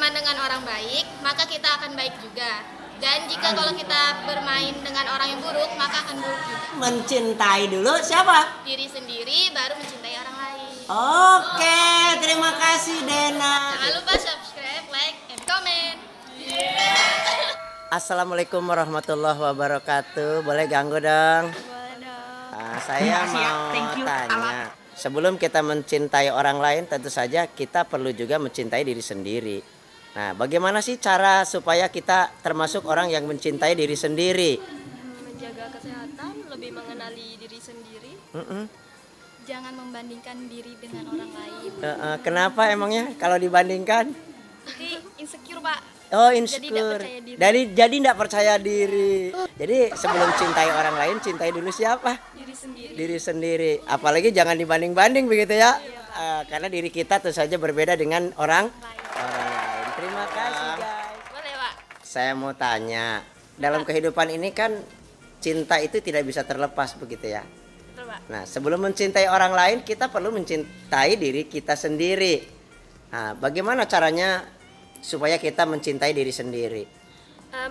berteman dengan orang baik, maka kita akan baik juga. Dan jika kalau kita bermain dengan orang yang buruk, maka akan buruk juga. Mencintai dulu siapa? Diri sendiri baru mencintai orang lain. Oke, terima kasih Dena. Jangan lupa subscribe, like, and comment. Assalamualaikum warahmatullahi wabarakatuh. Boleh ganggu dong? Saya mau tanya. Sebelum kita mencintai orang lain, tentu saja kita perlu juga mencintai diri sendiri. Nah, bagaimana sih cara supaya kita termasuk orang yang mencintai diri sendiri? Menjaga kesehatan, lebih mengenali diri sendiri. Jangan membandingkan diri dengan orang lain. Kenapa emangnya kalau dibandingkan? Nanti insecure, Pak. Oh, insecure. Jadi tidak percaya diri. Jadi sebelum cintai orang lain, cintai dulu siapa? Diri sendiri. Diri sendiri. Apalagi jangan dibanding-banding begitu ya. Karena diri kita tentu saja berbeda dengan orang lain. Terima kasih guys. Boleh, Pak. Saya mau tanya, dalam kehidupan ini kan cinta itu tidak bisa terlepas begitu ya. Betul, Pak. Nah, sebelum mencintai orang lain, kita perlu mencintai diri kita sendiri. Nah, bagaimana caranya supaya kita mencintai diri sendiri?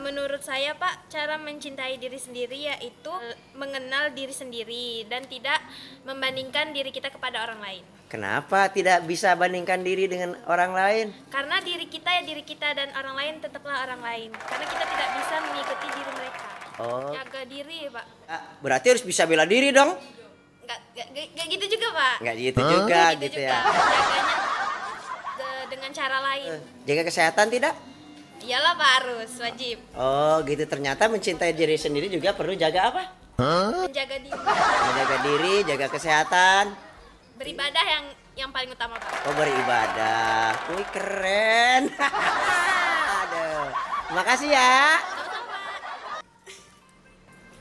Menurut saya, Pak, cara mencintai diri sendiri yaitu mengenal diri sendiri dan tidak membandingkan diri kita kepada orang lain. Kenapa tidak bisa bandingkan diri dengan orang lain? Karena diri kita ya diri kita dan orang lain tetaplah orang lain. Karena kita tidak bisa mengikuti diri mereka. Oh, Jaga diri, Pak. berarti harus bisa bela diri dong? Nggak gitu juga, Pak. Nggak gitu juga gitu ya. Jaganya dengan cara lain. Jaga kesehatan tidak? Iyalah, Pak, harus wajib. Oh gitu, ternyata mencintai diri sendiri juga perlu jaga apa? Menjaga diri. Menjaga diri, jaga kesehatan. Beribadah yang paling utama, Pak. Oh, beribadah. Wih, keren. Aduh. Makasih ya.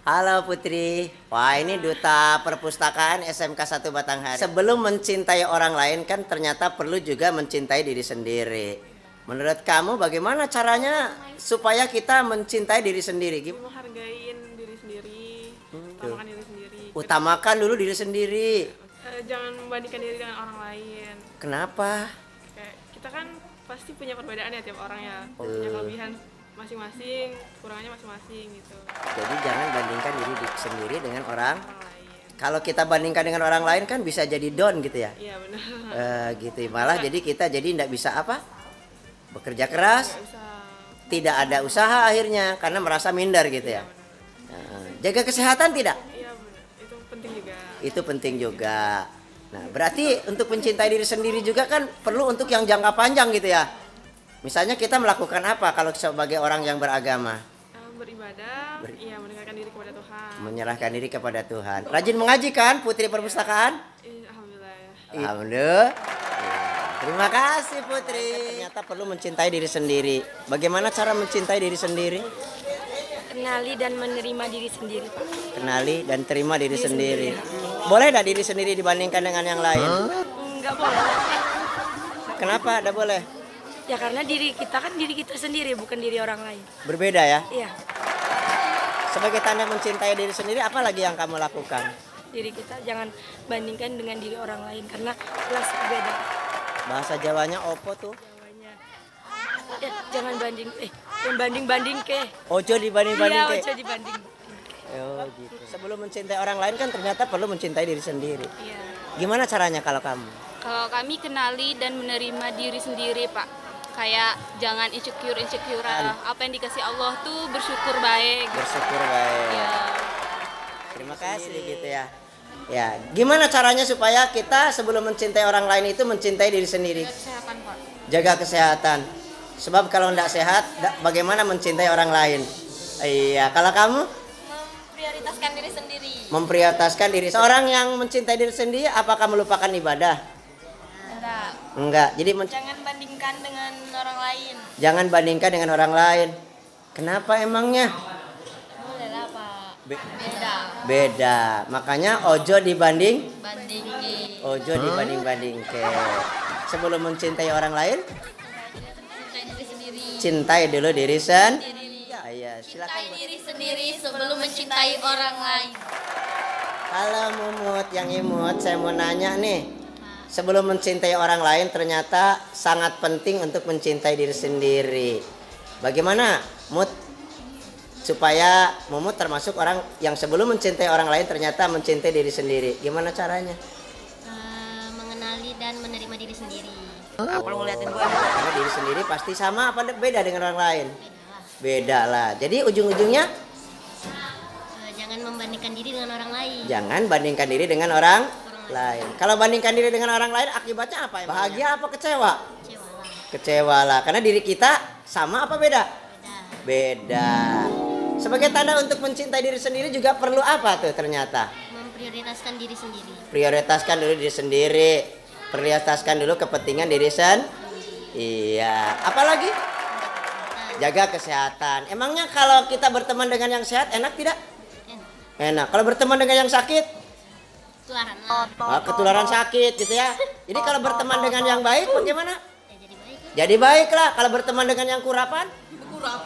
Halo Putri. Wah, ini duta perpustakaan SMK 1 Batanghari. Sebelum mencintai orang lain kan ternyata perlu juga mencintai diri sendiri. Menurut kamu bagaimana caranya supaya kita mencintai diri sendiri? Menghargain diri sendiri, utamakan diri sendiri. Utamakan dulu diri sendiri. Jangan membandingkan diri dengan orang lain. Kenapa? Kayak kita kan pasti punya perbedaan ya tiap orang ya. Punya kelebihan masing-masing, kekurangannya masing-masing gitu. Jadi jangan bandingkan diri sendiri dengan orang. Orang lain. Kalau kita bandingkan dengan orang lain kan bisa jadi down gitu ya. Iya benar. Gitu. Malah jadi kita tidak bisa apa? Bekerja keras. Nggak bisa. Tidak ada usaha akhirnya karena merasa minder gitu ya. Jaga kesehatan tidak? Iya benar. Itu penting juga. Itu penting juga. Nah, berarti untuk mencintai diri sendiri juga kan perlu untuk yang jangka panjang gitu ya. Misalnya kita melakukan apa kalau sebagai orang yang beragama? Beribadah, iya mendekatkan diri kepada Tuhan. Menyerahkan diri kepada Tuhan. Rajin mengaji kan Putri perpustakaan? Alhamdulillah ya. Alhamdulillah. Terima kasih Putri. Ternyata perlu mencintai diri sendiri. Bagaimana cara mencintai diri sendiri? Kenali dan menerima diri sendiri, Pak. Kenali dan terima diri sendiri. Boleh tidak diri sendiri dibandingkan dengan yang lain? Enggak boleh. Kenapa tidak boleh? Ya karena diri kita kan diri kita sendiri, bukan diri orang lain. Berbeda ya? Iya, Sebagai tanda mencintai diri sendiri, apa lagi yang kamu lakukan? diri kita jangan bandingkan dengan diri orang lain karena kelas berbeda. Bahasa Jawanya opo tuh? Ya, jangan banding ke. Ojo dibanding-banding Iya, ke. ojo dibanding. Oh gitu. Sebelum mencintai orang lain kan ternyata perlu mencintai diri sendiri. Iya. Gimana caranya kalau kamu? Kalau kami kenali dan menerima diri sendiri, Pak. Kayak jangan insecurean. Apa yang dikasih Allah tuh bersyukur baik. Bersyukur baik. Ya. Terima kasih gitu ya. Ya, gimana caranya supaya kita sebelum mencintai orang lain itu mencintai diri sendiri? Kesehatan, Pak. Jaga kesehatan. Sebab kalau tidak sehat, bagaimana mencintai orang lain? Iya, kalau kamu? Memprioritaskan diri sendiri. Memprioritaskan diri. Seorang yang mencintai diri sendiri, apakah melupakan ibadah? Enggak. Jadi Jangan bandingkan dengan orang lain. jangan bandingkan dengan orang lain. Kenapa emangnya? Boleh lah, Pak. Beda. Beda. Makanya ojo bandingin. Ojo dibanding-banding ke. Sebelum mencintai orang lain, Cintai diri sendiri. cintai dulu diri sendiri. Ya, silakan. Cintai diri sendiri sebelum mencintai orang lain. Halo Mumut, yang imut, saya mau nanya nih. sebelum mencintai orang lain ternyata sangat penting untuk mencintai diri sendiri. Bagaimana Mut supaya Mumut termasuk orang yang sebelum mencintai orang lain ternyata mencintai diri sendiri? Gimana caranya? Mengenali dan menerima diri sendiri. Apa lu ngeliatin gua? Karena diri sendiri pasti sama apa beda dengan orang lain? Beda lah. Jadi ujung-ujungnya Jangan membandingkan diri dengan orang lain. jangan bandingkan diri dengan orang lain. Kalau bandingkan diri dengan orang lain akibatnya apa? Bahagia apa kecewa? Kecewa lah. Karena diri kita sama apa beda? Beda. Sebagai tanda untuk mencintai diri sendiri juga perlu apa tuh ternyata? Memprioritaskan diri sendiri. Prioritaskan dulu diri sendiri. Prioritaskan dulu kepentingan diri sendiri. Iya. Apalagi? Jaga kesehatan. Emangnya kalau kita berteman dengan yang sehat enak tidak? Enak. Kalau berteman dengan yang sakit? Ketularan. Ketularan sakit gitu ya. Jadi kalau berteman dengan yang baik bagaimana? Ya, jadi baik. Jadi baiklah. Kalau berteman dengan yang kurapan? Kurap.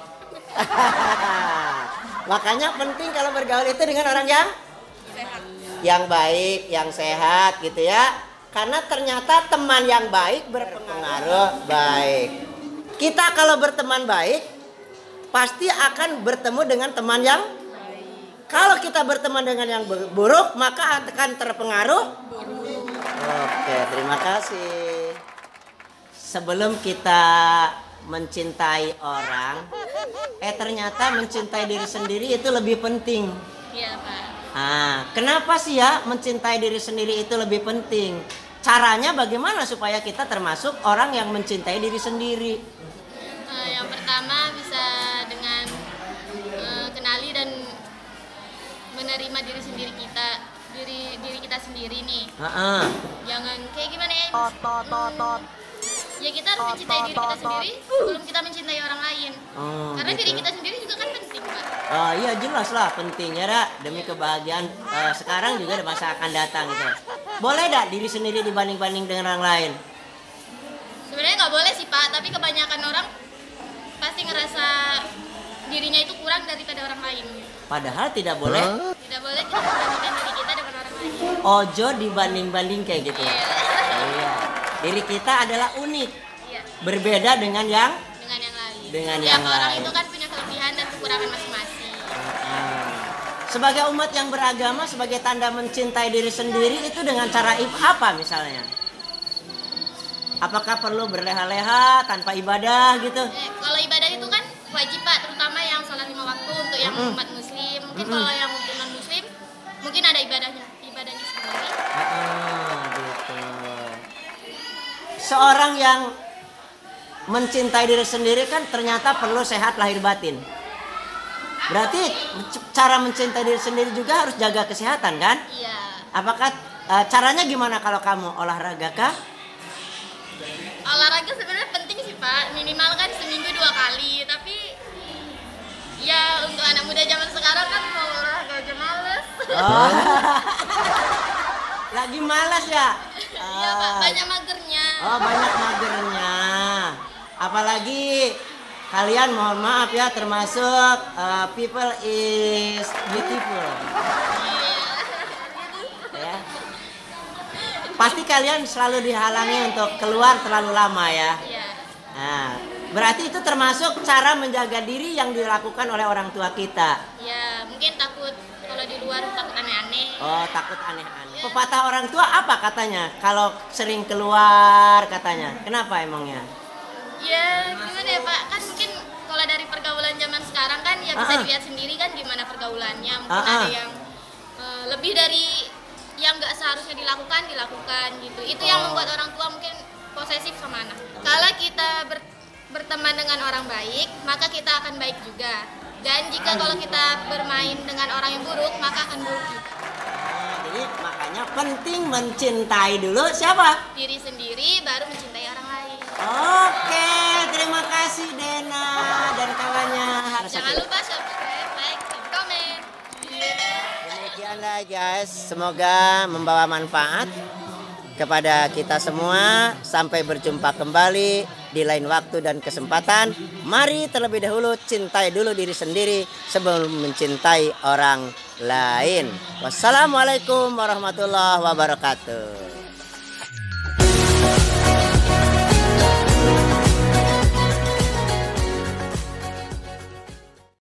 Makanya penting kalau bergaul itu dengan orang yang baik, yang sehat gitu ya. Karena ternyata teman yang baik berpengaruh baik. Kita kalau berteman baik pasti akan bertemu dengan teman yang kalau kita berteman dengan yang buruk maka akan terpengaruh buruk. Oke, terima kasih. Sebelum kita mencintai orang, ternyata mencintai diri sendiri itu lebih penting. Iya, Pak. Kenapa sih ya mencintai diri sendiri itu lebih penting? Caranya bagaimana supaya kita termasuk orang yang mencintai diri sendiri? Yang pertama bisa dengan kenali dan menerima diri sendiri kita, diri kita sendiri nih. Jangan kayak gimana ya? Ya kita harus mencintai diri kita sendiri sebelum kita mencintai orang lain. Karena Gitu. diri kita sendiri juga kan penting, Pak. Iya jelas lah penting ya Ra. Demi kebahagiaan sekarang juga ada masa akan datang gitu. Boleh dak diri sendiri dibanding-banding dengan orang lain? Sebenarnya nggak boleh sih, Pak, tapi kebanyakan orang pasti ngerasa dirinya itu kurang daripada orang lain. Padahal tidak boleh. Tidak boleh kita membandingkan diri kita dengan orang lain. Ojo dibanding-banding kayak gitu. Iya. Diri kita adalah unik. Iya. Berbeda dengan yang Lain. Dengan Tiap yang orang lain. itu kan punya kelebihan dan kekurangan masing-masing. Sebagai umat yang beragama, sebagai tanda mencintai diri sendiri itu dengan cara apa misalnya? Apakah perlu berleha-leha tanpa ibadah gitu? Kalau ibadah itu kan wajib, Pak, terutama yang sholat 5 waktu untuk yang umat muslim. Mungkin kalau yang non muslim mungkin ada ibadahnya sendiri. Gitu. Seorang yang mencintai diri sendiri kan ternyata perlu sehat lahir batin. Berarti cara mencintai diri sendiri juga harus jaga kesehatan kan? Iya. Apakah caranya gimana kalau kamu olahraga kah? Olahraga sebenarnya penting sih, Pak. Minimal kan seminggu 2 kali. Tapi ya untuk anak muda zaman sekarang kan mau olahraga aja males. Lagi malas ya? Iya, Pak, banyak magernya. Banyak magernya. Apalagi kalian mohon maaf ya termasuk people is beautiful. Ya. Pasti kalian selalu dihalangi untuk keluar terlalu lama ya. Iya. Nah, berarti itu termasuk cara menjaga diri yang dilakukan oleh orang tua kita. Ya, mungkin takut kalau di luar takut aneh-aneh. Takut aneh-aneh. Pepatah orang tua apa katanya? Kalau sering keluar katanya. Kenapa emangnya? Ya, gimana ya, Pak? Kan mungkin kalau dari pergaulan zaman sekarang kan ya bisa dilihat sendiri kan gimana pergaulannya. Mungkin ada yang lebih dari yang nggak seharusnya dilakukan gitu. Itu yang membuat orang tua mungkin posesif sama anak. Kalau kita berteman dengan orang baik, maka kita akan baik juga. Dan jika kalau kita bermain dengan orang yang buruk, maka akan buruk juga. Jadi makanya penting mencintai dulu siapa? Diri sendiri baru mencintai orang lain. Oke, terima kasih Dena dan kawannya. Jangan lupa subscribe, like, dan komen. Demikianlah guys, semoga membawa manfaat kepada kita semua. Sampai berjumpa kembali di lain waktu dan kesempatan. Mari terlebih dahulu cintai dulu diri sendiri sebelum mencintai orang lain. Wassalamualaikum warahmatullahi wabarakatuh.